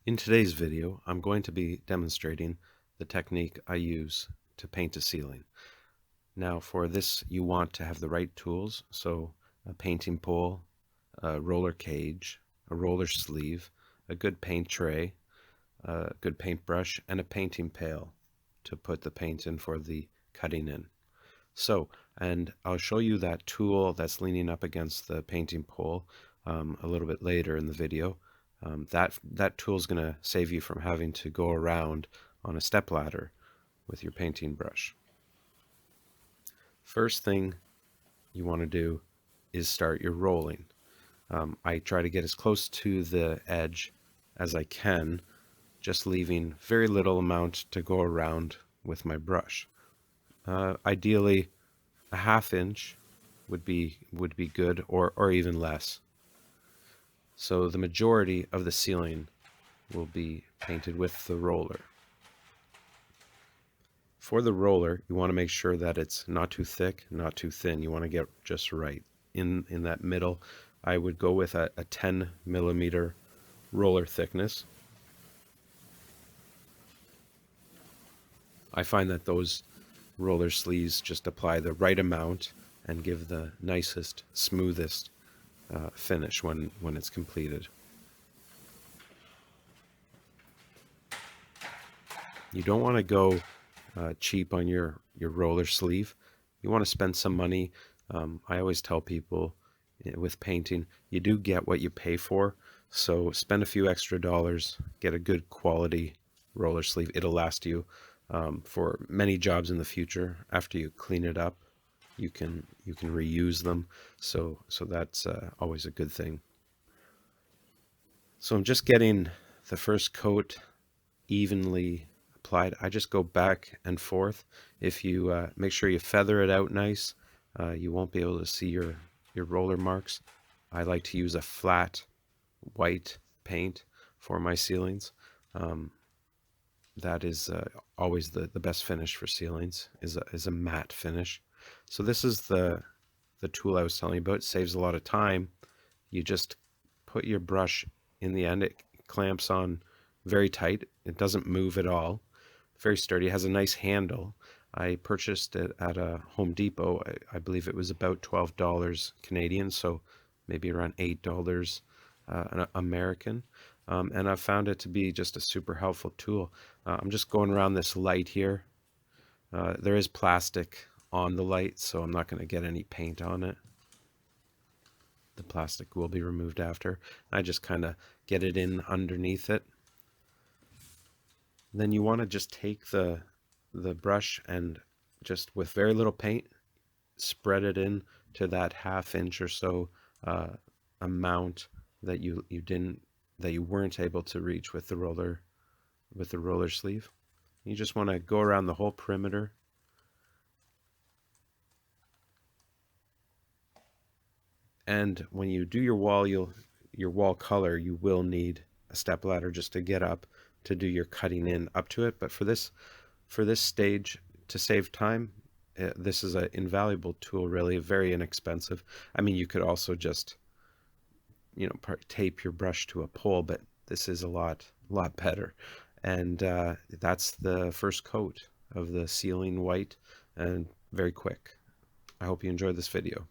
In today's video, I'm going to be demonstrating the technique I use to paint a ceiling. Now for this, you want to have the right tools, so a painting pole, a roller cage, a roller sleeve, a good paint tray, a good paintbrush, and a painting pail to put the paint in for the cutting in. And I'll show you that tool that's leaning up against the painting pole a little bit later in the video. That tool is going to save you from having to go around on a step ladder with your painting brush. First thing you want to do is start your rolling. I try to get as close to the edge as I can, just leaving very little amount to go around with my brush. Ideally, a ½ inch would be good, or even less. So the majority of the ceiling will be painted with the roller. For the roller, you want to make sure that it's not too thick, not too thin. You want to get just right. In that middle, I would go with a 10 millimeter roller thickness. I find that those roller sleeves just apply the right amount and give the nicest, smoothest finish when it's completed. You don't want to go cheap on your roller sleeve. You want to spend some money. I always tell people with painting, you do get what you pay for. So spend a few extra dollars, get a good quality roller sleeve. It'll last you for many jobs in the future. After you clean it up, you can reuse them. So that's always a good thing. So I'm just getting the first coat evenly applied. I just go back and forth. If you make sure you feather it out nice, you won't be able to see your roller marks. I like to use a flat white paint for my ceilings. That is always the best finish for ceilings, is a matte finish. So this is the tool I was telling you about. It saves a lot of time. You just put your brush in the end. It clamps on very tight. It doesn't move at all. Very sturdy. It has a nice handle. I purchased it at a Home Depot. I believe it was about $12 Canadian, so maybe around $8 American. And I found it to be just a super helpful tool. I'm just going around this light here. There is plastic on the light, so I'm not going to get any paint on it. The plastic will be removed after. I just kind of get it in underneath it. Then you want to just take the brush and just with very little paint spread it in to that ½ inch or so amount that you weren't able to reach with the roller sleeve. You just want to go around the whole perimeter. And when you do your wall, your wall color, you will need a step ladder just to get up to do your cutting in up to it. But for this stage, to save time, this is an invaluable tool, really, very inexpensive. I mean, you could also just, tape your brush to a pole, but this is a lot better. And that's the first coat of the ceiling white, and very quick. I hope you enjoyed this video.